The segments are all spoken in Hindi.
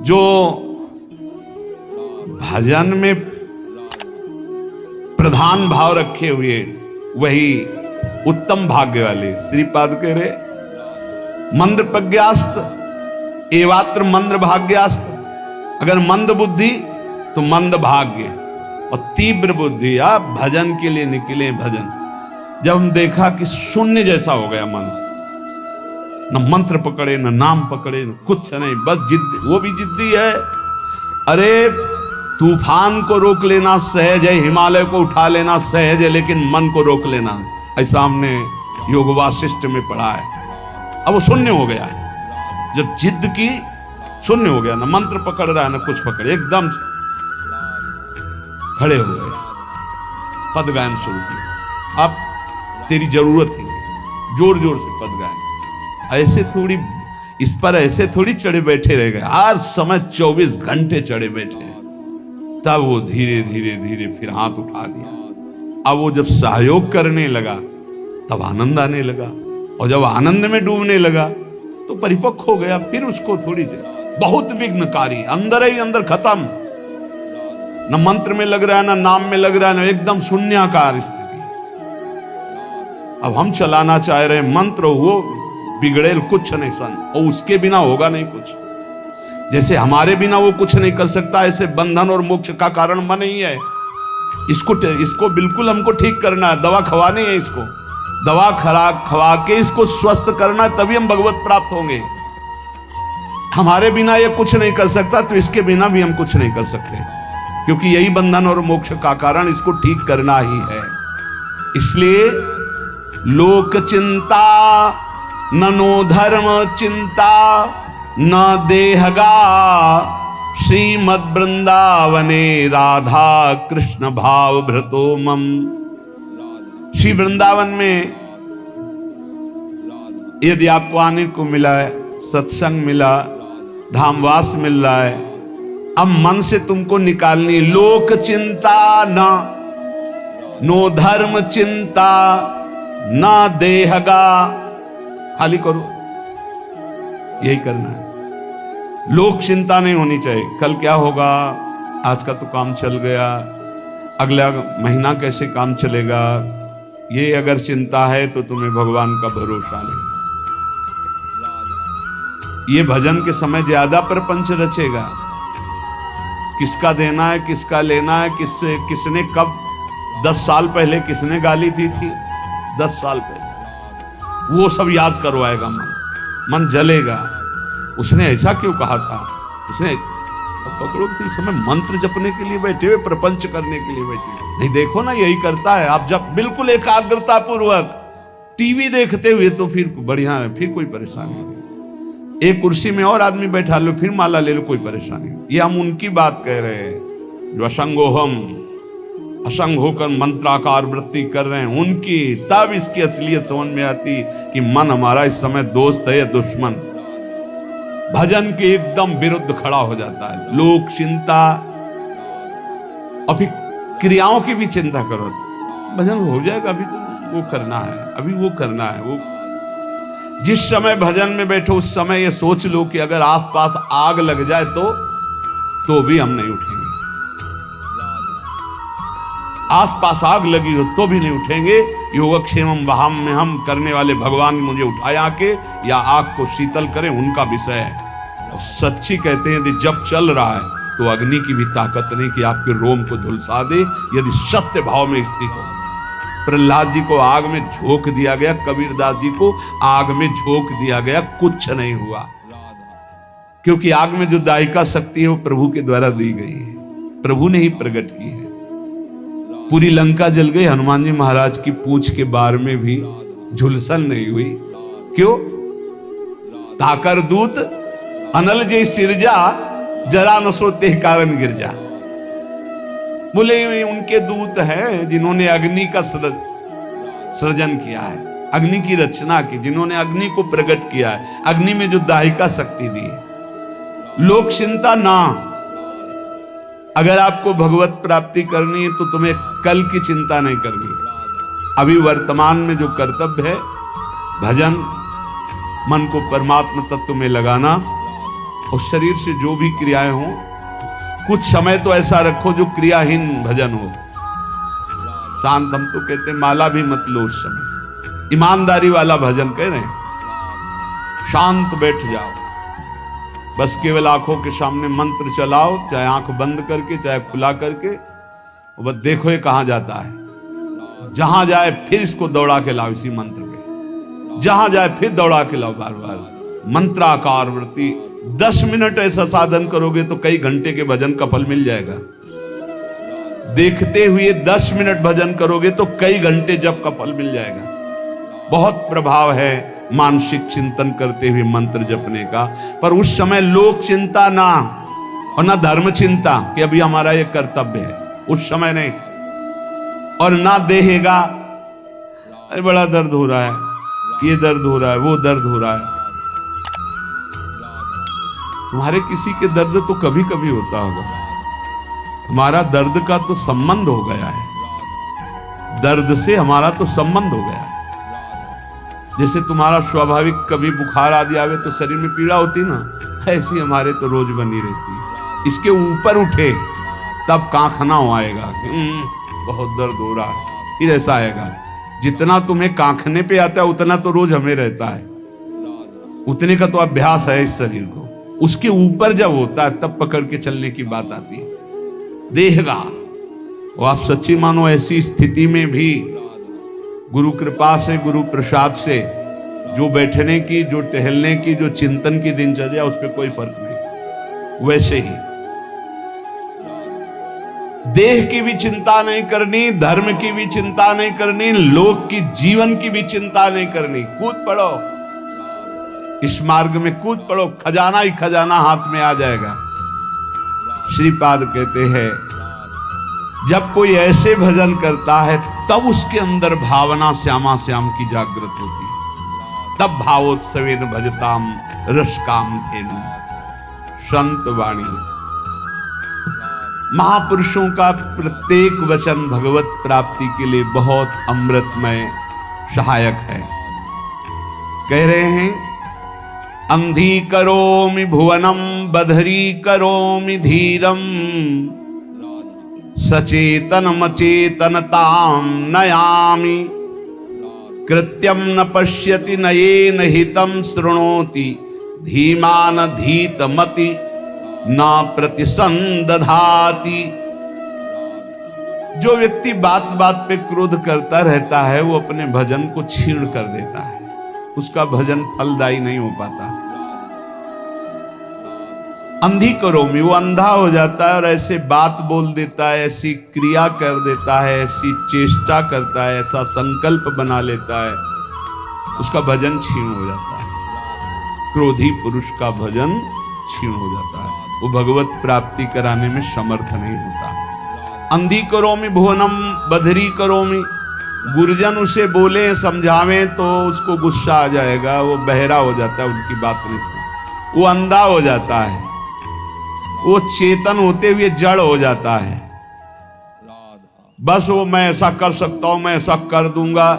जो भजन में प्रधान भाव रखे हुए वही उत्तम भाग्य वाले। श्रीपाद कह रहे मंद प्रज्ञास्त एवात्र मंद भाग्यास्त। अगर मंद बुद्धि तो मंद भाग्य, और तीव्र बुद्धि आप भजन के लिए निकले। भजन जब हम देखा कि शून्य जैसा हो गया मन, न मंत्र पकड़े न नाम पकड़े न कुछ नहीं, बस जिद, वो भी जिद्दी है। अरे तूफान को रोक लेना सहज है, हिमालय को उठा लेना सहज है, लेकिन मन को रोक लेना, ऐसा हमने योग वासिष्ठ में पढ़ा है। अब वो शून्य हो गया है, जब जिद की शून्य हो गया, ना मंत्र पकड़ रहा है ना कुछ पकड़े, एकदम खड़े हो गए, पद गायन शुरू किया। अब तेरी जरूरत ही जोर जोर से पद गायन, ऐसे थोड़ी इस पर ऐसे थोड़ी चढ़े बैठे रह गए, हर समय 24 घंटे चढ़े बैठे। तब वो धीरे धीरे धीरे फिर हाथ उठा दिया। अब वो जब सहयोग करने लगा तब आनंद आने लगा, और जब आनंद में डूबने लगा तो परिपक्व हो गया। फिर उसको थोड़ी देर बहुत विघ्नकारी, अंदर ही अंदर खत्म, न मंत्र में लग रहा है, न नाम में लग रहा है, न एकदम शून्याकार स्थिति। अब हम चलाना चाह रहे मंत्र, वो बिगड़ेल कुछ नहीं सन, और उसके बिना होगा नहीं कुछ। जैसे हमारे बिना वो कुछ नहीं कर सकता, ऐसे बंधन और मोक्ष का कारण मन ही है। इसको बिल्कुल हमको ठीक करना है, दवा खवानी है, इसको दवा खवा के इसको स्वस्थ करना है, तभी हम भगवत प्राप्त होंगे। हमारे बिना ये कुछ नहीं कर सकता, तो इसके बिना भी हम कुछ नहीं कर सकते, क्योंकि यही बंधन और मोक्ष का कारण, इसको ठीक करना ही है। इसलिए लोक चिंता ननो धर्म चिंता न देहगा, श्रीमद वृंदावने राधा कृष्ण भाव भृतो मम। श्री वृंदावन में यदि आपको आने को मिला है, सत्संग मिला, धामवास मिल रहा है, अब मन से तुमको निकालनी लोक चिंता ना, नो धर्म चिंता ना देहगा, खाली करो, यही करना है। लोक चिंता नहीं होनी चाहिए, कल क्या होगा, आज का तो काम चल गया, अगला महीना कैसे काम चलेगा, ये अगर चिंता है तो तुम्हें भगवान का भरोसा नहीं। ये भजन के समय ज्यादा प्रपंच रचेगा, किसका देना है, किसका लेना है, किसने कब 10 साल पहले किसने गाली दी थी, 10 साल पहले, वो सब याद करवाएगा। मन जलेगा, उसने ऐसा क्यों कहा था, उसने पकड़ो कि इस समय मंत्र जपने के लिए बैठे हुए, प्रपंच करने के लिए बैठे नहीं। देखो ना, यही करता है। आप जब बिल्कुल एकाग्रता पूर्वक टीवी देखते हुए तो फिर बढ़िया है, फिर कोई परेशानी नहीं। एक कुर्सी में और आदमी बैठा लो, फिर माला ले लो, कोई परेशानी नहीं। ये हम उनकी बात कह रहे हैं जो असंग होकर मंत्राकार वृत्ति कर रहे हैं, उनकी। तब इसकी असलियत समझ में आती कि मन हमारा इस समय दोस्त है या दुश्मन। भजन के एकदम विरुद्ध खड़ा हो जाता है। लोक चिंता, और फिर क्रियाओं की भी चिंता करो, भजन हो जाएगा, अभी तो वो करना है, अभी वो करना है। वो जिस समय भजन में बैठो उस समय ये सोच लो कि अगर आसपास आग लग जाए तो भी हम नहीं उठेंगे। आसपास आग लगी हो तो भी नहीं उठेंगे। योगक्षेमम वहाम में हम करने वाले भगवान मुझे उठाया के या आग को शीतल करें, उनका विषय है। और सच्ची कहते हैं यदि जब चल रहा है तो अग्नि की भी ताकत नहीं कि आपके रोम को झुलसा दे, यदि सत्य भाव में स्थित हो। प्रहलाद जी को आग में झोंक दिया गया, कबीरदास जी को आग में झोंक दिया गया, कुछ नहीं हुआ, क्योंकि आग में जो दायिका शक्ति है वो प्रभु के द्वारा दी गई है, प्रभु ने ही प्रकट की है। पूरी लंका जल गई, हनुमान जी महाराज की पूंछ के बार में भी झुलसन नहीं हुई। क्यों? ताकर दूत अनल जे सिरजा, जरा न सोते कारण गिरजा। बोले उनके दूत हैं जिन्होंने अग्नि का सृजन किया है, अग्नि की रचना की, जिन्होंने अग्नि को प्रकट किया है, अग्नि में जो दाहिका शक्ति दी है। लोक चिंता ना, अगर आपको भगवत प्राप्ति करनी है तो तुम्हें कल की चिंता नहीं करनी। अभी वर्तमान में जो कर्तव्य है, भजन, मन को परमात्मा तत्व में लगाना, और शरीर से जो भी क्रियाएं हों, कुछ समय तो ऐसा रखो जो क्रियाहीन भजन हो। शांत, हम तो कहते हैं माला भी मत लो उस समय, ईमानदारी वाला भजन कह रहे हैं। शांत बैठ जाओ, बस केवल आंखों के सामने मंत्र चलाओ, चाहे आंख बंद करके चाहे खुला करके, और बस देखो ये कहां जाता है। जहां जाए फिर इसको दौड़ा के लाओ, इसी मंत्र पे जहां जाए फिर दौड़ा के लाओ, बार बार मंत्राकार वृत्ति। 10 मिनट ऐसा साधन करोगे तो कई घंटे के भजन का फल मिल जाएगा। देखते हुए 10 मिनट भजन करोगे तो कई घंटे जप का फल मिल जाएगा। बहुत प्रभाव है मानसिक चिंतन करते हुए मंत्र जपने का। पर उस समय लोक चिंता ना, और ना धर्म चिंता कि अभी हमारा ये कर्तव्य है, उस समय नहीं। और ना देहेगा, अरे बड़ा दर्द हो रहा है, ये दर्द हो रहा है, वो दर्द हो रहा है। तुम्हारे किसी के दर्द तो कभी कभी होता होगा, हमारा दर्द का तो संबंध हो गया है, दर्द से हमारा तो संबंध हो गया है। जैसे तुम्हारा स्वाभाविक कभी बुखार आदि आवे तो शरीर में पीड़ा होती ना, ऐसी हमारे तो रोज बनी रहती है। इसके ऊपर उठे तब कांखना आएगा, बहुत दर्द हो रहा है, फिर ऐसा आएगा। जितना तुम्हें कांखने पे आता है उतना तो रोज हमें रहता है, उतने का तो अभ्यास है इस शरीर को। उसके ऊपर जब होता है तब पकड़ के चलने की बात आती है। देहगा वो आप सच्ची मानो, ऐसी स्थिति में भी गुरु कृपा से, गुरु प्रसाद से जो बैठने की, जो टहलने की, जो चिंतन की दिनचर्या, उस पर कोई फर्क नहीं। वैसे ही देह की भी चिंता नहीं करनी, धर्म की भी चिंता नहीं करनी, लोक की, जीवन की भी चिंता नहीं करनी। कूद पड़ो, इस मार्ग में कूद पड़ो, खजाना ही खजाना हाथ में आ जाएगा। श्रीपाद कहते हैं जब कोई ऐसे भजन करता है तब उसके अंदर भावना श्यामा श्याम की जागृत होती है। तब भावोत्सवेन भजताम रस काम धेनु। संत वाणी, महापुरुषों का प्रत्येक वचन भगवत प्राप्ति के लिए बहुत अमृतमय सहायक है। कह रहे हैं अंधी करोमि भुवनम बधरी करोमि धीरम सचेतनम चेतनताम नयामि कृत्यम न पश्यति नयेन हितम शृणोति धीमान धीतमति न प्रतिसंदधाति। जो व्यक्ति बात बात पे क्रोध करता रहता है वो अपने भजन को छीण कर देता है, उसका भजन फलदायी नहीं हो पाता। अंधी करोमि, वो अंधा हो जाता है और ऐसे बात बोल देता है, ऐसी क्रिया कर देता है, ऐसी चेष्टा करता है, ऐसा संकल्प बना लेता है, उसका भजन क्षीण हो जाता है। क्रोधी पुरुष का भजन क्षीण हो जाता है, वो भगवत प्राप्ति कराने में समर्थ नहीं होता। अंधी करोमि भुवनम बधरी करोमि, गुरुजन उसे बोले समझावें तो उसको गुस्सा आ जाएगा, वो बहरा हो जाता है, उनकी बात नहीं सुनता, वो अंधा हो जाता है, वो चेतन होते हुए जड़ हो जाता है। बस वो मैं ऐसा कर सकता हूं, मैं ऐसा कर दूंगा,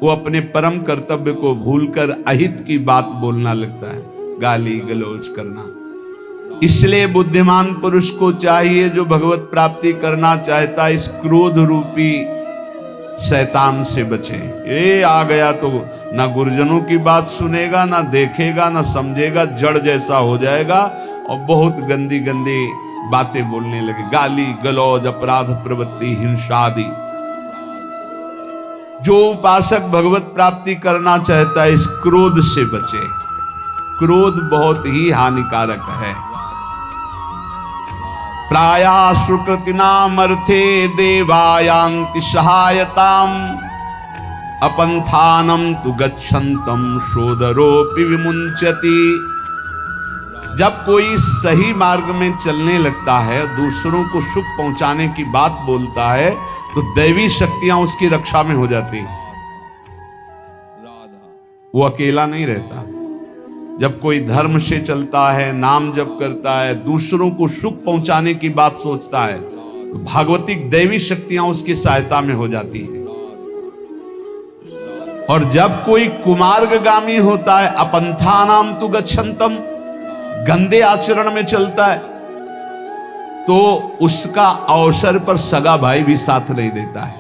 वो अपने परम कर्तव्य को भूलकर अहित की बात बोलना लगता है, गाली गलौज करना। इसलिए बुद्धिमान पुरुष को चाहिए, जो भगवत प्राप्ति करना चाहता है, इस क्रोध रूपी शैतान से बचे। ये आ गया तो ना गुरुजनों की बात सुनेगा, ना देखेगा, ना समझेगा, जड़ जैसा हो जाएगा और बहुत गंदी गंदी बातें बोलने लगे, गाली गलौज, अपराध प्रवृत्ति, हिंसा आदि। जो उपासक भगवत प्राप्ति करना चाहता है, इस क्रोध से बचे। क्रोध बहुत ही हानिकारक है। प्रायः सुकृतिनामर्थे देवायांति सहायताम अपंथानम तु गच्छन्तम शोदरोपि विमुंचति। जब कोई सही मार्ग में चलने लगता है, दूसरों को सुख पहुंचाने की बात बोलता है, तो दैवी शक्तियां उसकी रक्षा में हो जाती। वो अकेला नहीं रहता। जब कोई धर्म से चलता है, नाम जप करता है, दूसरों को सुख पहुंचाने की बात सोचता है, तो भागवतिक दैवी शक्तियां उसकी सहायता में हो जाती है। और जब कोई कुमार्गगामी होता है, अपंथानाम तु गच्छन्तम, गंदे आचरण में चलता है तो उसका अवसर पर सगा भाई भी साथ नहीं देता है।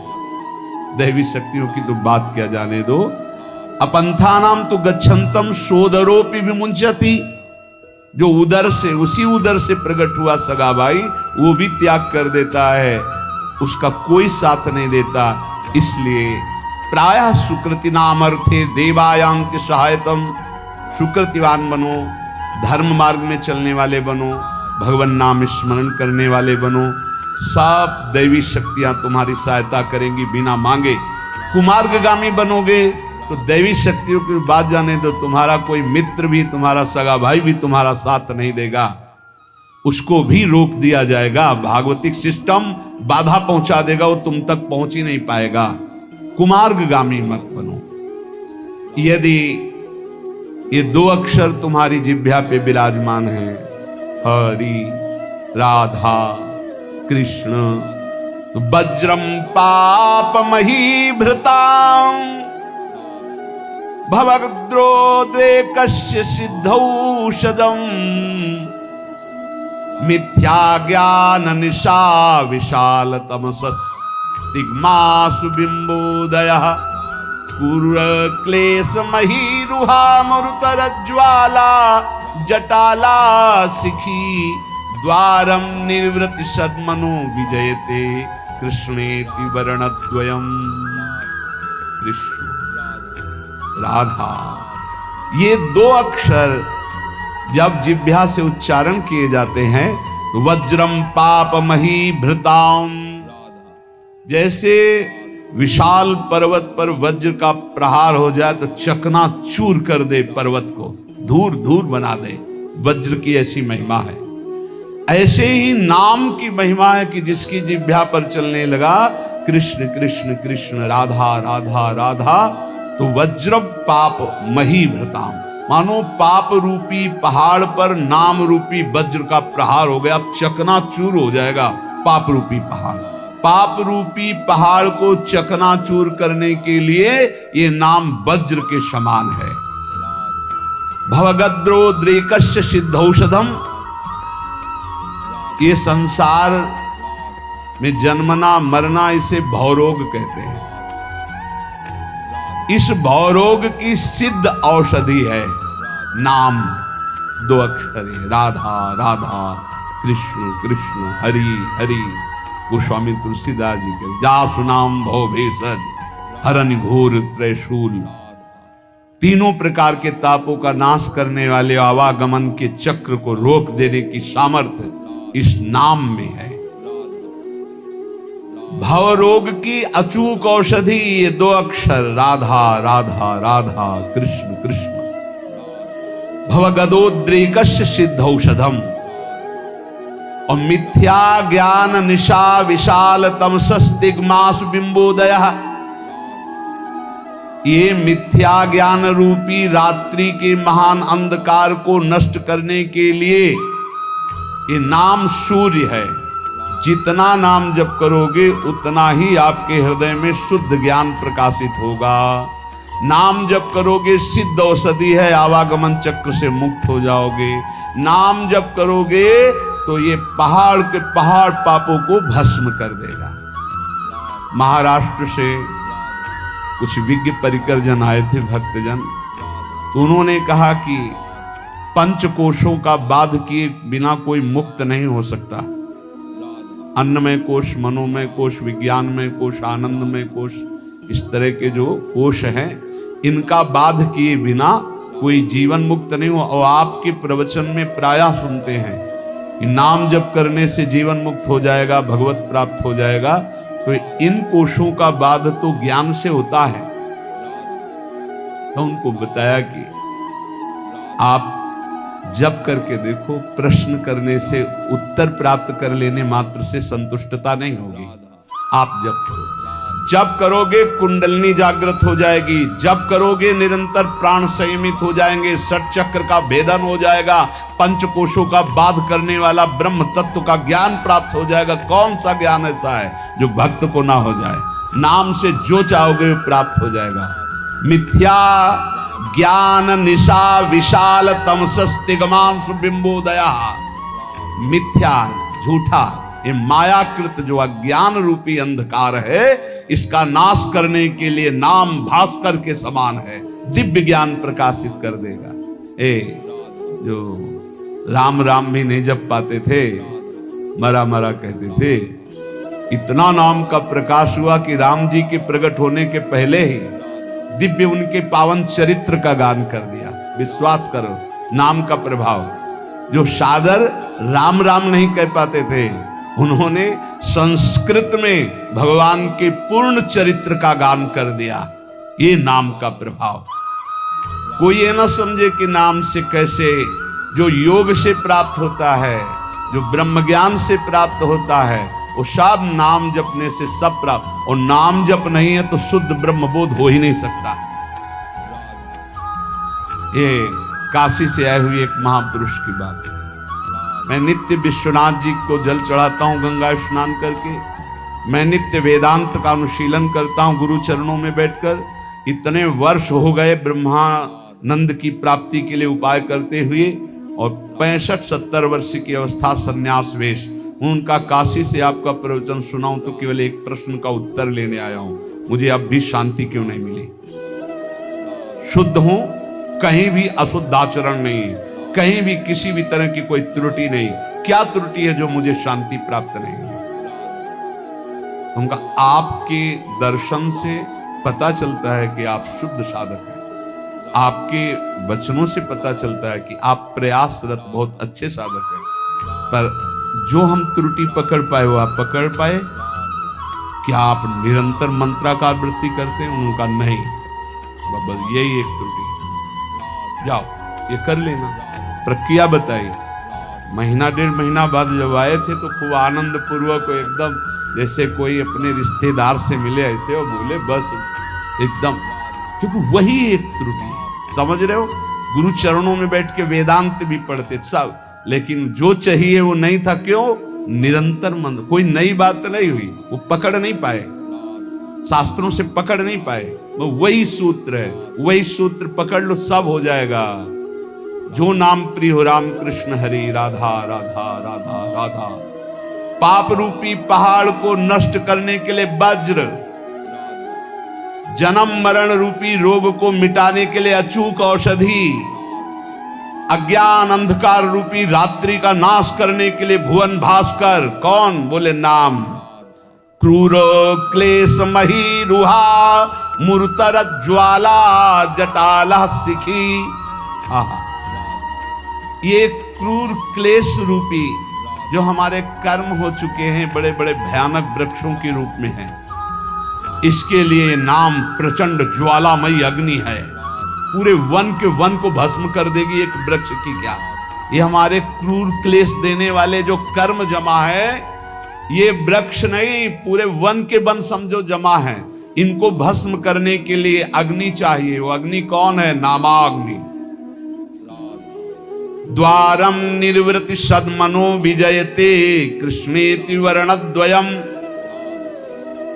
दैवी शक्तियों की तो बात क्या जाने दो। अपंथानाम तो गच्छन्तम सोदरोपि विमुंचति, जो उदर से उसी उदर से प्रकट हुआ सगा भाई वो भी त्याग कर देता है, उसका कोई साथ नहीं देता। इसलिए प्रायः सुकृति नाम अर्थे देवायांत सहायतम, सुकृतिवान बनो, धर्म मार्ग में चलने वाले बनो, भगवान नाम स्मरण करने वाले बनो, सब दैवी शक्तियां तुम्हारी सहायता करेंगी बिना मांगे। कुमार्गगामी बनोगे तो दैवी शक्तियों की बात जाने दो, तुम्हारा कोई मित्र भी, तुम्हारा सगा भाई भी तुम्हारा साथ नहीं देगा, उसको भी रोक दिया जाएगा। भागवतिक सिस्टम बाधा पहुंचा देगा, वो तुम तक पहुंच ही नहीं पाएगा। कुमार्गगामी मत बनो। यदि ये 2 अक्षर तुम्हारी जिह्वा पे विराजमान है, हरि राधा कृष्ण, तो वज्रम पापमही भृतां भवद्रोदेकस्य सिद्धौषधम् मिथ्या ज्ञान निशा विशाल तमसस् दिग्मासु बिंबोदयः कुर क्लेश महीरुहा मरुतरज्ज्वाला जटाला शिखी द्वारम निर्वृति सद्मनो विजयते कृष्णेति वर्णद्वयम्। कृष्ण राधा, ये 2 अक्षर जब जिह्वा से उच्चारण किए जाते हैं तो वज्रम पापमही भृताम, जैसे विशाल पर्वत पर वज्र का प्रहार हो जाए तो चकनाचूर कर दे, पर्वत को धूर धूर बना दे, वज्र की ऐसी महिमा है। ऐसे ही नाम की महिमा है कि जिसकी जिह्वा पर चलने लगा कृष्ण कृष्ण कृष्ण राधा राधा राधा, तो वज्र पाप मही भृताम, मानो पाप रूपी पहाड़ पर नाम रूपी वज्र का प्रहार हो गया, अब चकनाचूर हो जाएगा पाप रूपी पहाड़। पाप रूपी पहाड़ को चकनाचूर करने के लिए ये नाम वज्र के समान है। भवगद्रोद्रेकस्य सिद्धौषधम, ये संसार में जन्मना मरना इसे भवरोग कहते हैं। इस भवरोग की सिद्ध औषधि है नाम, 2 अक्षर राधा राधा कृष्ण कृष्ण हरि हरि। गोस्वामी तुलसीदास जी के जासु नाम भव भेषज हरनि घोर त्रैशूल, तीनों प्रकार के तापों का नाश करने वाले आवागमन के चक्र को रोक देने की सामर्थ्य इस नाम में है। भवरोग की अचूक औषधि ये 2 अक्षर राधा राधा राधा कृष्ण कृष्ण। भवगदोद्रेकस्य सिद्धौषधम, और मिथ्या ज्ञान निशा विशाल तमसस् दिग्मासु बिंबोदयः, ये मिथ्या ज्ञान रूपी रात्रि के महान अंधकार को नष्ट करने के लिए ये नाम सूर्य है। जितना नाम जप करोगे उतना ही आपके हृदय में शुद्ध ज्ञान प्रकाशित होगा। नाम जप करोगे सिद्ध औषधि है, आवागमन चक्र से मुक्त हो जाओगे। नाम जप करोगे तो ये पहाड़ के पहाड़ पापों को भस्म कर देगा। महाराष्ट्र से कुछ विज्ञ परिकरजन आए थे, भक्तजन, तो उन्होंने कहा कि पंचकोशों का बाध किए बिना कोई मुक्त नहीं हो सकता। अन्नमय कोश, मनोमय कोश, विज्ञानमय कोश, आनंदमय कोश, इस तरह के जो कोश हैं इनका बाध किए बिना कोई जीवन मुक्त नहीं हो। और आपके प्रवचन में प्रायः सुनते हैं कि नाम जप करने से जीवन मुक्त हो जाएगा, भगवत प्राप्त हो जाएगा। तो इन कोशों का बाध तो ज्ञान से होता है। तो उनको बताया कि आप जप करके देखो, प्रश्न करने से उत्तर प्राप्त कर लेने मात्र से संतुष्टता नहीं होगी। आप जप करो, जप करोगे कुंडलनी जागृत हो जाएगी, जप करोगे निरंतर प्राण संयमित हो जाएंगे, षट चक्र का भेदन हो जाएगा, पंचकोशों का बाध करने वाला ब्रह्म तत्व का ज्ञान प्राप्त हो जाएगा। कौन सा ज्ञान ऐसा है जो भक्त को ना हो जाए? नाम से जो चाहोगे प्राप्त हो जाएगा। मिथ्या ज्ञान निशा विशाल तमसस्तिगमांशु बिंबोदया। मिथ्या झूठा ये मायाकृत जो अज्ञान रूपी अंधकार है, इसका नाश करने के लिए नाम भास्कर के समान है, दिव्य ज्ञान प्रकाशित कर देगा। जो राम राम भी नहीं जप पाते थे, मरा मरा कहते थे, इतना नाम का प्रकाश हुआ कि राम जी के प्रकट होने के पहले ही दिव्य उनके पावन चरित्र का गान कर दिया। विश्वास करो, नाम का प्रभाव। जो सादर राम राम नहीं कह पाते थे, उन्होंने संस्कृत में भगवान के पूर्ण चरित्र का गान कर दिया। ये नाम का प्रभाव। कोई ये ना समझे कि नाम से कैसे, जो योग से प्राप्त होता है, जो ब्रह्म ज्ञान से प्राप्त होता है, वो सब नाम जपने से सब प्राप्त। और नाम जप नहीं है तो शुद्ध ब्रह्मबोध हो ही नहीं सकता। ये काशी से आए हुए एक महापुरुष की बात है। मैं नित्य विश्वनाथ जी को जल चढ़ाता हूं गंगा स्नान करके। मैं नित्य वेदांत का अनुशीलन करता हूं गुरु चरणों में बैठकर। इतने वर्ष हो गए ब्रह्मानंद की प्राप्ति के लिए उपाय करते हुए, और 65-70 वर्ष की अवस्था संन्यास वेश। उनका काशी से आपका प्रवचन सुनाऊं तो केवल एक प्रश्न का उत्तर लेने आया हूं, मुझे अब भी शांति क्यों नहीं मिली? शुद्ध हूं, कहीं भी अशुद्ध आचरण नहीं है, कहीं भी किसी भी तरह की कोई त्रुटि नहीं। क्या त्रुटि है जो मुझे शांति प्राप्त नहीं है? उनका आपके दर्शन से पता चलता है कि आप शुद्ध साधक हैं। आपके वचनों से पता चलता है कि आप प्रयासरत बहुत अच्छे साधक हैं। पर जो हम त्रुटि पकड़ पाए वो आप पकड़ पाए? क्या आप निरंतर मंत्राकार वृत्ति करते हैं? उनका नहीं, बस यही एक त्रुटि। जाओ ये कर लेना। प्रक्रिया बताई। महीना 1.5 महीना बाद जब आए थे तो खूब आनंद पूर्वक एकदम जैसे कोई अपने रिश्तेदार से मिले ऐसे, और बोले बस एकदम, क्योंकि वही एक त्रुटि, समझ रहे हो? गुरु चरणों में बैठ के वेदांत भी पढ़ते सब, लेकिन जो चाहिए वो नहीं था। क्यों? निरंतर मंत्र, कोई नई बात नहीं हुई, वो पकड़ नहीं पाए, शास्त्रों से पकड़ नहीं पाए। वो वही सूत्र है, वही सूत्र पकड़ लो, सब हो जाएगा। जो नाम प्रिय हो राम कृष्ण हरि राधा राधा राधा राधा। पाप रूपी पहाड़ को नष्ट करने के लिए वज्र, जन्म मरण रूपी रोग को मिटाने के लिए अचूक औषधि, अज्ञान अंधकार रूपी रात्रि का नाश करने के लिए भुवन भास्कर। कौन? बोले नाम। क्रूर क्लेश मही रुहा मूर्तर ज्वाला जटाला सिखी। ये क्रूर क्लेश रूपी जो हमारे कर्म हो चुके हैं, बड़े बड़े भयानक वृक्षों के रूप में हैं, इसके लिए नाम प्रचंड ज्वालामयी अग्नि है। पूरे वन के वन को भस्म कर देगी एक वृक्ष की क्या। ये हमारे क्रूर क्लेश देने वाले जो कर्म जमा है, ये वृक्ष नहीं, पूरे वन के वन समझो जमा है। इनको भस्म करने के लिए अग्नि चाहिए। वो अग्नि कौन है? नामाग्नि। द्वारम निर्वृति सद्मनो विजयते कृष्णेति वर्णद्वयम।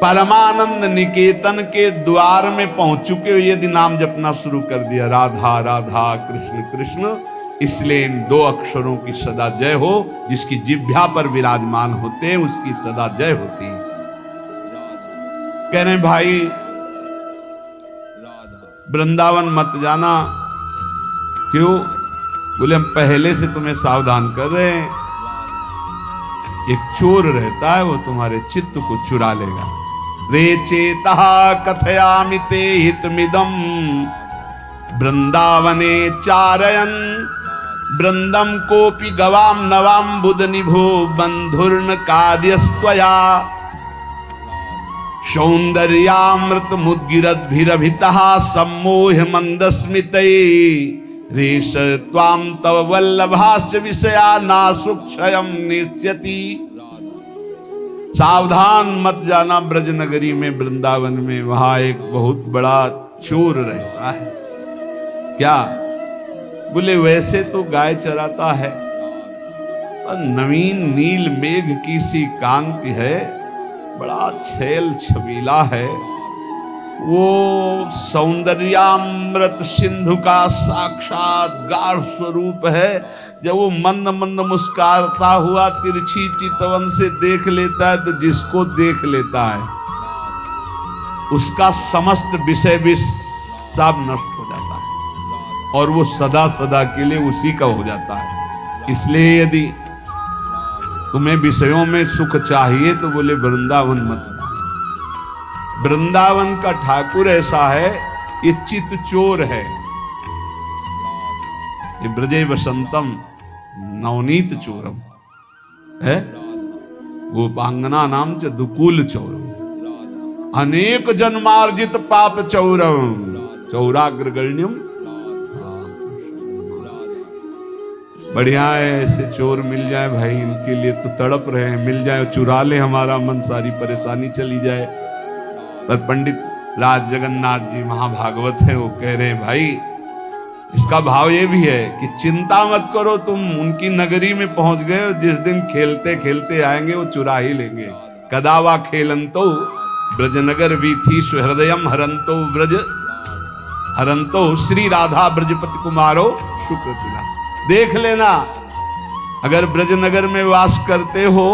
परमानंद निकेतन के द्वार में पहुंच चुके हो, यदि नाम जपना शुरू कर दिया, राधा राधा कृष्ण कृष्ण, इसलिए इन 2 अक्षरों की सदा जय हो। जिसकी जिह्वा पर विराजमान होते हैं उसकी सदा जय होती है। कह रहे भाई वृंदावन मत जाना। क्यों? बोले हम पहले से तुम्हें सावधान कर रहे हैं। एक चोर रहता है, वो तुम्हारे चित्त को चुरा लेगा। रे चेता कथयामि ते हितमिदं वृंदावने चारयन वृंदम कोपि गवाम नवाम बुध निभो बंधुर्न कार्यस्त्वया सौंदर्यामृत मुद्गिरद्भिरभितः सम्मोह मंदस्मितै रेश त्वाम तव वल्लभाश्च विषया नासुक्षयम निश्चति। सावधान मत जाना ब्रज नगरी में, वृंदावन में, वहां एक बहुत बड़ा चोर रहता है। क्या? बोले वैसे तो गाय चराता है, पर नवीन नील मेघ की सी कांति है, बड़ा छैल छबीला है, वो सौंदर्यामृत सिंधु का साक्षात गाढ़ स्वरूप है। जब वो मंद मंद मुस्कुराता हुआ तिरछी चितवन से देख लेता है, तो जिसको देख लेता है उसका समस्त विषय भी सब नष्ट हो जाता है और वो सदा सदा के लिए उसी का हो जाता है। इसलिए यदि तुम्हें विषयों में सुख चाहिए तो बोले वृंदावन मत। वृंदावन का ठाकुर ऐसा है, ये चित चोर है। ये ब्रजे वसंतम नवनीत चोरम है, गोपांगना नाम च दुकूल चोरम, अनेक जन्मार्जित पाप चौरम, चौराग्रगण्यम। बढ़िया है, ऐसे चोर मिल जाए भाई, इनके लिए तो तड़प रहे हैं, मिल जाए चुरा ले हमारा मन, सारी परेशानी चली जाए। पर पंडित राज जगन्नाथ जी महाभागवत है, वो कह रहे हैं भाई इसका भाव ये भी है कि चिंता मत करो, तुम उनकी नगरी में पहुंच गए, जिस दिन खेलते खेलते आएंगे वो चुरा ही लेंगे। कदावा खेलंतो ब्रजनगर वीथी हृदयम हरंतो ब्रज हरंतो श्री राधा ब्रजपति कुमारो शुक्रतिला। देख लेना, अगर ब्रजनगर में वास करते हो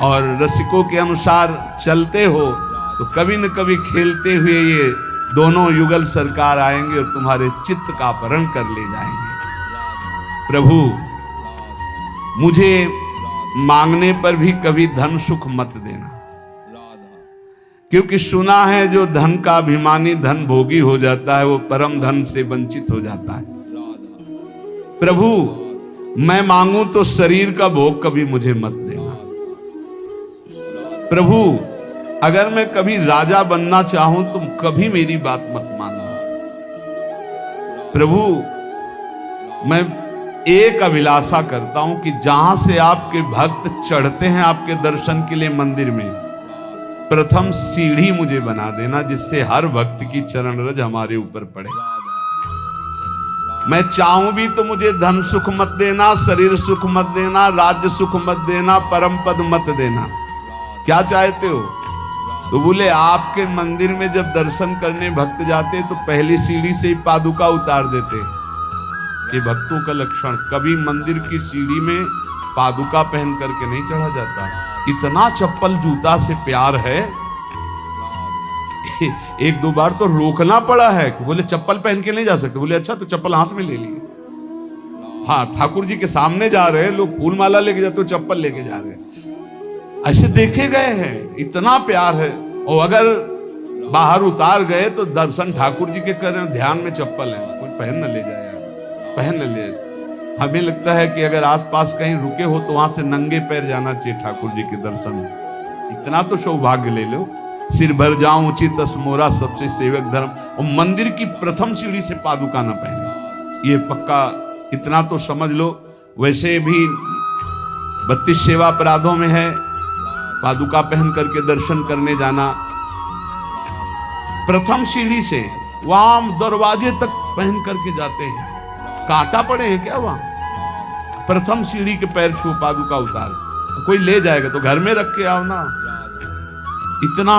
और रसिकों के अनुसार चलते हो तो कभी न कभी खेलते हुए ये दोनों युगल सरकार आएंगे और तुम्हारे चित्त का अपहरण कर ले जाएंगे। प्रभु मुझे मांगने पर भी कभी धन सुख मत देना, क्योंकि सुना है जो धन का अभिमानी धन भोगी हो जाता है वो परम धन से वंचित हो जाता है। प्रभु मैं मांगू तो शरीर का भोग कभी मुझे मत देना। प्रभु अगर मैं कभी राजा बनना चाहूं तुम कभी मेरी बात मत मानना। प्रभु मैं एक अभिलाषा करता हूं कि जहां से आपके भक्त चढ़ते हैं आपके दर्शन के लिए मंदिर में, प्रथम सीढ़ी मुझे बना देना, जिससे हर भक्त की चरण रज हमारे ऊपर पड़े। मैं चाहूं भी तो मुझे धन सुख मत देना, शरीर सुख मत देना, राज्य सुख मत देना, परम पद मत देना। क्या चाहते हो? तो बोले आपके मंदिर में जब दर्शन करने भक्त जाते तो पहली सीढ़ी से ही पादुका उतार देते। ये भक्तों का लक्षण, कभी मंदिर की सीढ़ी में पादुका पहन करके नहीं चढ़ा जाता। इतना चप्पल जूता से प्यार है, एक दो बार तो रोकना पड़ा है कि बोले चप्पल पहन के नहीं जा सकते। बोले अच्छा, तो चप्पल हाथ में ले लिए। हाँ, ठाकुर जी के सामने जा रहे हैं लोग, फूल माला लेके जाते हो, चप्पल लेके जा रहे हैं, ऐसे देखे गए हैं। इतना प्यार है। और अगर बाहर उतार गए तो दर्शन ठाकुर जी के कर रहे हैं, ध्यान में चप्पल है, कोई पहन न ले जाए यार, पहन न ले। हमें लगता है कि अगर आसपास कहीं रुके हो तो वहां से नंगे पैर जाना चाहिए ठाकुर जी के दर्शन। इतना तो सौभाग्य ले लो। सिर भर जाऊं उचित मोरा सबसे सेवक धर्म। और मंदिर की प्रथम सीढ़ी से पादुका न पहने, ये पक्का इतना तो समझ लो। वैसे भी 32 सेवा अपराधों में है पादुका पहन करके दर्शन करने जाना। प्रथम सीढ़ी से वहां दरवाजे तक पहन करके जाते हैं। कांटा पड़े हैं क्या वहां? प्रथम सीढ़ी के पैर छू पादुका उतार। कोई ले जाएगा तो घर में रख के आओ ना। इतना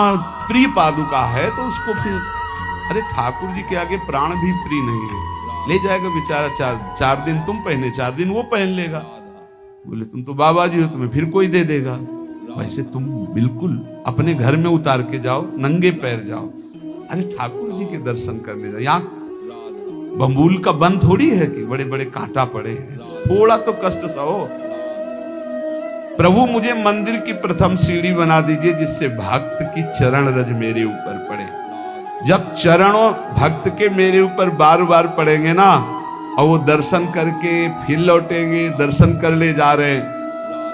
प्रिय पादुका है तो उसको फिर, अरे ठाकुर जी के आगे प्राण भी प्रिय नहीं है। ले जाएगा बेचारा, 4 दिन तुम पहने, 4 दिन वो पहन लेगा। बोले तुम तो बाबा जी हो, तुम्हें फिर कोई दे देगा। वैसे तुम बिल्कुल अपने घर में उतार के जाओ, नंगे पैर जाओ। अरे ठाकुर जी के दर्शन करने जाओ। यहाँ बम्बूल का बंद थोड़ी है कि बड़े बड़े कांटा पड़े हैं, थोड़ा तो कष्ट सा हो। प्रभु मुझे मंदिर की प्रथम सीढ़ी बना दीजिए, जिससे भक्त की चरण रज मेरे ऊपर पड़े। जब चरणों भक्त के मेरे ऊपर बार बार पड़ेंगे ना, और वो दर्शन करके फिर लौटेंगे, दर्शन कर ले जा रहे हैं,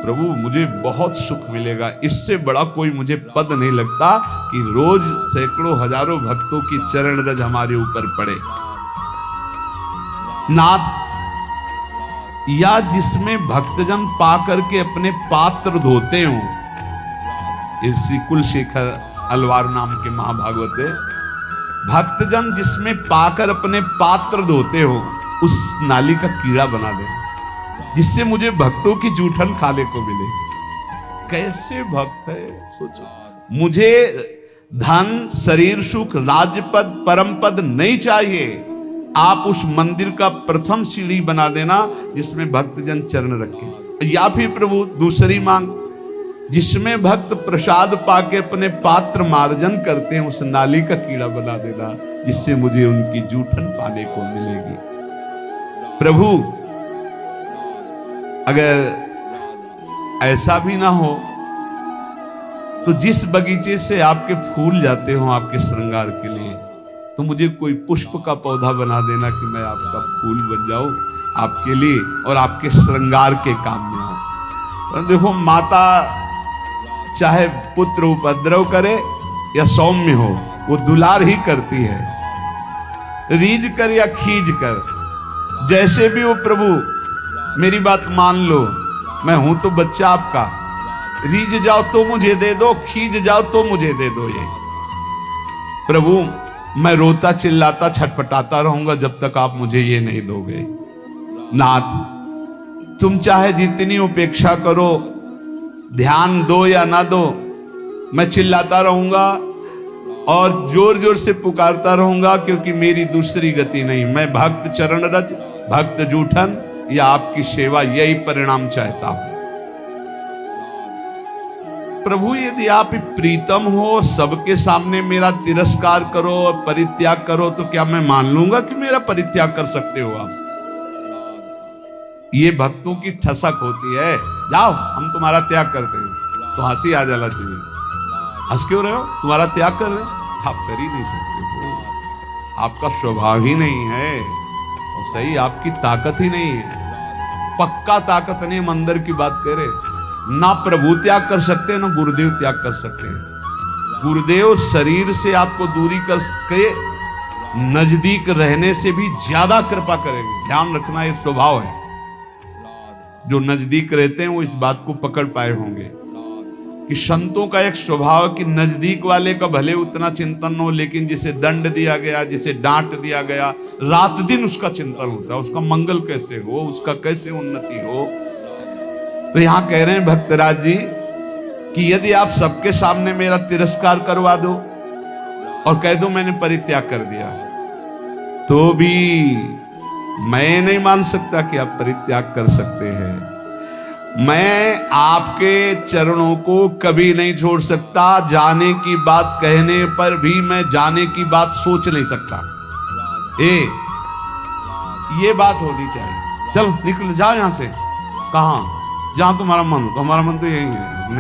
प्रभु मुझे बहुत सुख मिलेगा। इससे बड़ा कोई मुझे पद नहीं लगता कि रोज सैकड़ों हजारों भक्तों की चरण रज हमारे ऊपर पड़े। नाथ, या जिसमें भक्तजन पा करके अपने पात्र धोते हो, श्री कुलशेखर अलवार नाम के महाभागवत है, भक्तजन जिसमें पाकर अपने पात्र धोते हो, उस नाली का कीड़ा बना दे, जिससे मुझे भक्तों की जूठन खाने को मिले। कैसे भक्त है सोचो। मुझे धन, शरीर सुख, राज्यपद, परम पद नहीं चाहिए। आप उस मंदिर का प्रथम सीढ़ी बना देना जिसमें भक्तजन चरण रखें। या फिर प्रभु दूसरी मांग, जिसमें भक्त प्रसाद पाके अपने पात्र मार्जन करते हैं, उस नाली का कीड़ा बना देना जिससे मुझे उनकी जूठन पाने को मिलेगी। प्रभु अगर ऐसा भी ना हो तो जिस बगीचे से आपके फूल जाते हो आपके श्रृंगार के लिए, तो मुझे कोई पुष्प का पौधा बना देना कि मैं आपका फूल बन जाऊं आपके लिए और आपके श्रृंगार के काम में आऊं। देखो, माता चाहे पुत्र उपद्रव करे या सौम्य हो, वो दुलार ही करती है, रीझ कर या खींच कर, जैसे भी हो। प्रभु मेरी बात मान लो, मैं हूं तो बच्चा आपका, रीझ जाओ तो मुझे दे दो, खींच जाओ तो मुझे दे दो। ये प्रभु मैं रोता चिल्लाता छटपटाता रहूंगा जब तक आप मुझे ये नहीं दोगे। नाथ, तुम चाहे जितनी उपेक्षा करो, ध्यान दो या ना दो, मैं चिल्लाता रहूंगा और जोर जोर से पुकारता रहूंगा, क्योंकि मेरी दूसरी गति नहीं। मैं भक्त चरण रज, भक्त जूठन या आपकी सेवा, यही परिणाम चाहता हूं। प्रभु यदि आप प्रीतम हो, सबके सामने मेरा तिरस्कार करो और परित्याग करो, तो क्या मैं मान लूंगा कि मेरा परित्याग कर सकते हो आप? ये भक्तों की ठसक होती है। जाओ हम तुम्हारा त्याग करते हैं, तो हंसी आ जाना चाहिए। हंस क्यों रहे हो? तुम्हारा त्याग कर रहे हो, आप कर ही नहीं सकते हो, आपका स्वभाव ही नहीं है, और सही आपकी ताकत ही नहीं है। पक्का ताकत नहीं, मंदिर की बात कह रहे। ना प्रभु त्याग कर सकते हैं, ना गुरुदेव त्याग कर सकते हैं। गुरुदेव शरीर से आपको दूरी कर के नजदीक रहने से भी ज्यादा कृपा करेंगे। ध्यान रखना, ये स्वभाव है। जो नजदीक रहते हैं वो इस बात को पकड़ पाए होंगे कि संतों का एक स्वभाव कि नजदीक वाले का भले उतना चिंतन हो, लेकिन जिसे दंड दिया गया, जिसे डांट दिया गया, रात दिन उसका चिंतन होता है, उसका मंगल कैसे हो, उसका कैसे उन्नति हो। तो यहां कह रहे हैं भक्तराज जी कि यदि आप सबके सामने मेरा तिरस्कार करवा दो और कह दो मैंने परित्याग कर दिया, तो भी मैं नहीं मान सकता कि आप परित्याग कर सकते हैं। मैं आपके चरणों को कभी नहीं छोड़ सकता। जाने की बात कहने पर भी मैं जाने की बात सोच नहीं सकता। ये बात होनी चाहिए। चल निकल जाओ यहां से। कहां? जहां तुम्हारा मन हो। तो हमारा मन तो यही है।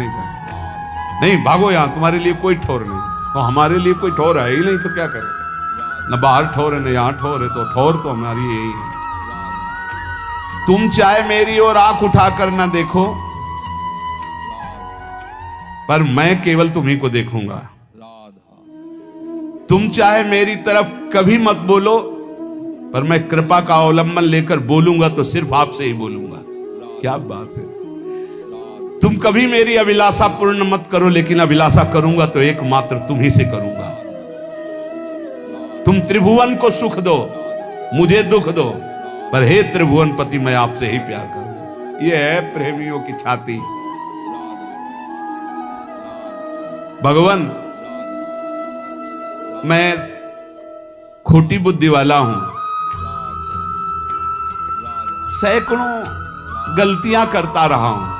नहीं भागो, यहां तुम्हारे लिए कोई ठोर नहीं। तो हमारे लिए कोई ठोर है ही नहीं, तो क्या करें? न बाहर ठोर है, न यहां ठोर है, तो ठोर तो हमारी यही है। तुम चाहे मेरी ओर आंख उठाकर ना देखो, पर मैं केवल तुम्ही को देखूंगा। तुम चाहे मेरी तरफ कभी मत बोलो, पर मैं कृपा का अवलंबन लेकर बोलूंगा तो सिर्फ आपसे ही बोलूंगा। क्या बात है। तुम कभी मेरी अभिलाषा पूर्ण मत करो, लेकिन अभिलाषा करूंगा तो एकमात्र तुम ही से करूंगा। तुम त्रिभुवन को सुख दो, मुझे दुख दो, पर हे त्रिभुवन पति मैं आपसे ही प्यार करूंगा। यह है प्रेमियों की छाती। भगवान, मैं खोटी बुद्धि वाला हूं, सैकड़ों गलतियां करता रहा हूं।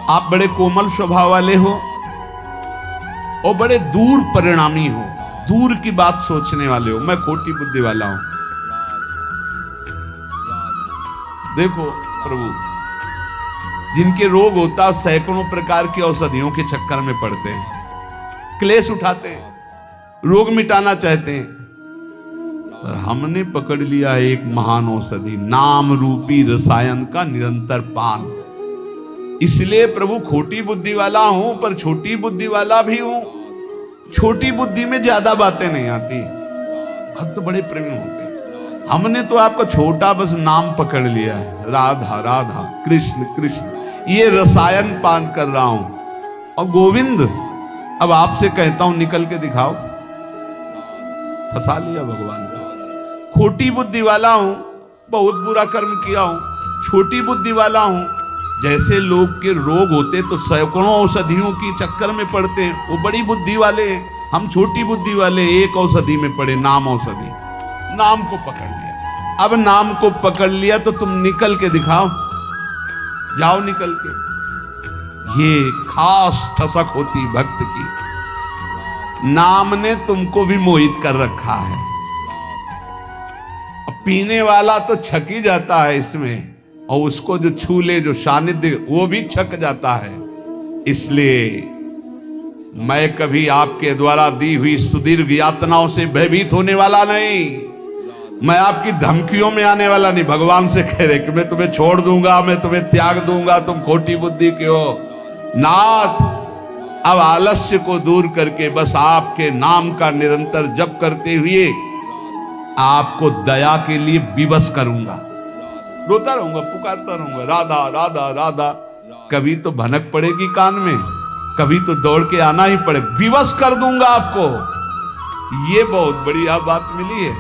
आप बड़े कोमल स्वभाव वाले हो और बड़े दूर परिणामी हो, दूर की बात सोचने वाले हो। मैं खोटी बुद्धि वाला हूं। देखो प्रभु, जिनके रोग होता सैकड़ों प्रकार की औषधियों के चक्कर में पड़ते हैं, क्लेश उठाते हैं, रोग मिटाना चाहते हैं, पर हमने पकड़ लिया एक महान औषधि, नाम रूपी रसायन का निरंतर पान। इसलिए प्रभु खोटी बुद्धि वाला हूं, पर छोटी बुद्धि वाला भी हूं। छोटी बुद्धि में ज्यादा बातें नहीं आती। भक्त तो बड़े प्रेमी होते हैं। हमने तो आपका छोटा बस नाम पकड़ लिया है, राधा राधा कृष्ण कृष्ण, ये रसायन पान कर रहा हूं। और गोविंद, अब आपसे कहता हूं निकल के दिखाओ। फंसा लिया भगवान को। खोटी बुद्धि वाला हूं, बहुत बुरा कर्म किया हूं, छोटी बुद्धि वाला हूं, जैसे लोग के रोग होते तो सैकड़ों औषधियों की चक्कर में पड़ते हैं, वो बड़ी बुद्धि वाले हैं, हम छोटी बुद्धि वाले एक औषधि में पड़े, नाम औषधि। नाम को पकड़ लिया। अब नाम को पकड़ लिया तो तुम निकल के दिखाओ, जाओ निकल के। ये खास ठसक होती भक्त की। नाम ने तुमको भी मोहित कर रखा है। पीने वाला तो छक ही जाता है इसमें, और उसको जो छू ले, जो सानिध्य, वो भी छक जाता है। इसलिए मैं कभी आपके द्वारा दी हुई सुदीर्घ यातनाओं से भयभीत होने वाला नहीं, मैं आपकी धमकियों में आने वाला नहीं। भगवान से कह रहे कि मैं तुम्हें छोड़ दूंगा, मैं तुम्हें त्याग दूंगा, तुम खोटी बुद्धि के हो। नाथ, अब आलस्य को दूर करके बस आपके नाम का निरंतर जप करते हुए आपको दया के लिए विवश करूंगा। रोता रहूंगा, पुकारता रहूंगा, राधा राधा राधा। कभी तो भनक पड़ेगी कान में, कभी तो दौड़ के आना ही पड़े, विवश कर दूंगा आपको। ये बहुत बढ़िया बात मिली है।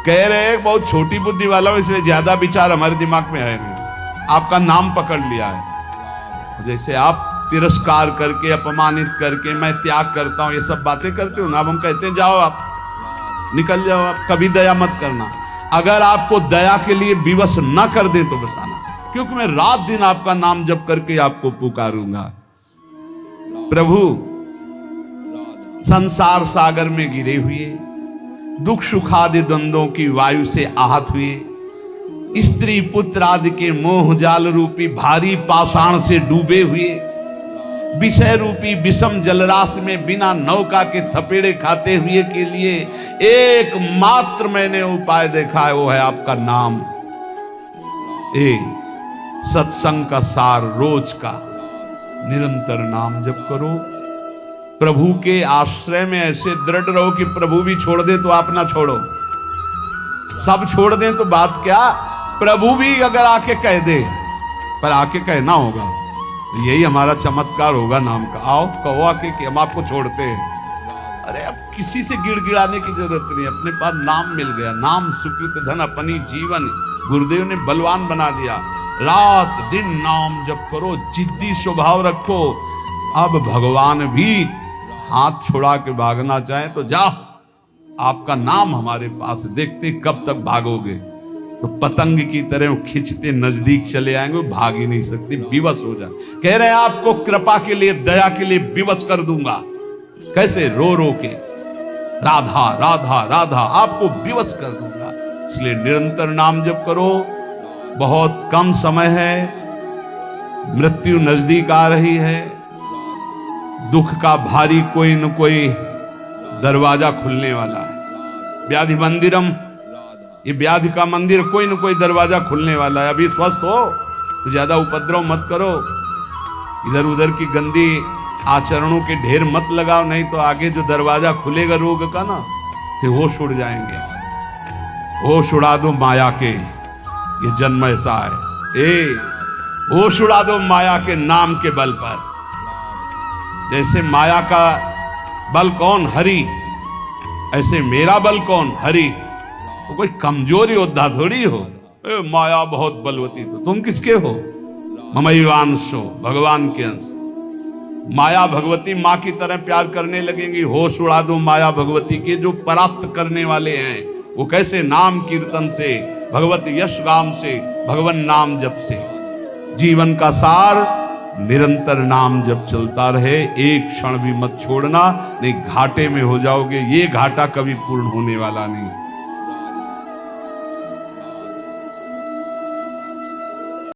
कह रहे हैं बहुत छोटी बुद्धि वाला हूं, इसलिए ज्यादा विचार हमारे दिमाग में है नहीं। आपका नाम पकड़ लिया है। जैसे आप तिरस्कार करके, अपमानित करके मैं त्याग करता हूं, ये सब बातें करते हो ना, अब हम कहते हैं जाओ आप, निकल जाओ आप, कभी दया मत करना। अगर आपको दया के लिए विवश न कर दे तो बताना, क्योंकि मैं रात दिन आपका नाम जप करके आपको पुकारूंगा। प्रभु संसार सागर में गिरे हुए, दुख सुख आदि द्वंद्वों की वायु से आहत हुए, स्त्री पुत्र आदि के मोह जाल रूपी भारी पाषाण से डूबे हुए, विषय रूपी विषम जलराश में बिना नौका के थपेड़े खाते हुए के लिए एकमात्र मैंने उपाय देखा है, वो है आपका नाम। सत्संग का सार रोज का निरंतर नाम जप करो। प्रभु के आश्रय में ऐसे दृढ़ रहो कि प्रभु भी छोड़ दे तो आप ना छोड़ो, सब छोड़ दें तो बात क्या, प्रभु भी अगर आके कह दे, पर आके कहना होगा। यही हमारा चमत्कार होगा नाम का। आओ कहो आके कि हम आपको छोड़ते हैं। अरे अब किसी से गिड़गिड़ाने की जरूरत नहीं, अपने पास नाम मिल गया। नाम सुकृत धन अपनी जीवन, गुरुदेव ने बलवान बना दिया। रात दिन नाम जप करो, जिद्दी स्वभाव रखो। अब भगवान भी हाथ छोड़ा के भागना चाहे तो जाओ, आपका नाम हमारे पास, देखते कब तक भागोगे। तो पतंग की तरह खिंचते नजदीक चले आएंगे, भाग ही नहीं सकते, विवश हो जाए। कह रहे हैं आपको कृपा के लिए, दया के लिए विवश कर दूंगा। कैसे? रो रो के राधा राधा राधा आपको विवश कर दूंगा। इसलिए निरंतर नाम जप करो। बहुत कम समय है, मृत्यु नजदीक आ रही है, दुख का भारी कोई न कोई दरवाजा खुलने वाला है। व्याधि मंदिरम, ये व्याधि का मंदिर, कोई न कोई दरवाजा खुलने वाला है। अभी स्वस्थ हो तो ज्यादा उपद्रव मत करो, इधर उधर की गंदी आचरणों के ढेर मत लगाओ, नहीं तो आगे जो दरवाजा खुलेगा रोग का ना, फिर होश उड़ जाएंगे। होश उड़ा दो माया के, ये जन्म ऐसा है। होश उड़ा दो माया के नाम के बल पर। जैसे माया का बल कौन? हरि। ऐसे मेरा बल कौन? हरि। तो कोई कमजोर योद्धा थोड़ी हो, माया बहुत बलवती, तो तुम किसके हो? ममैवांशो, भगवान के अंश। माया भगवती माँ की तरह प्यार करने लगेंगी। होश उड़ा दो माया भगवती के, जो परास्त करने वाले हैं। वो कैसे? नाम कीर्तन से, भगवत यश गाम से, भगवान नाम जप से। जीवन का सार निरंतर नाम जप चलता रहे, एक क्षण भी मत छोड़ना, नहीं घाटे में हो जाओगे। ये घाटा कभी पूर्ण होने वाला नहीं।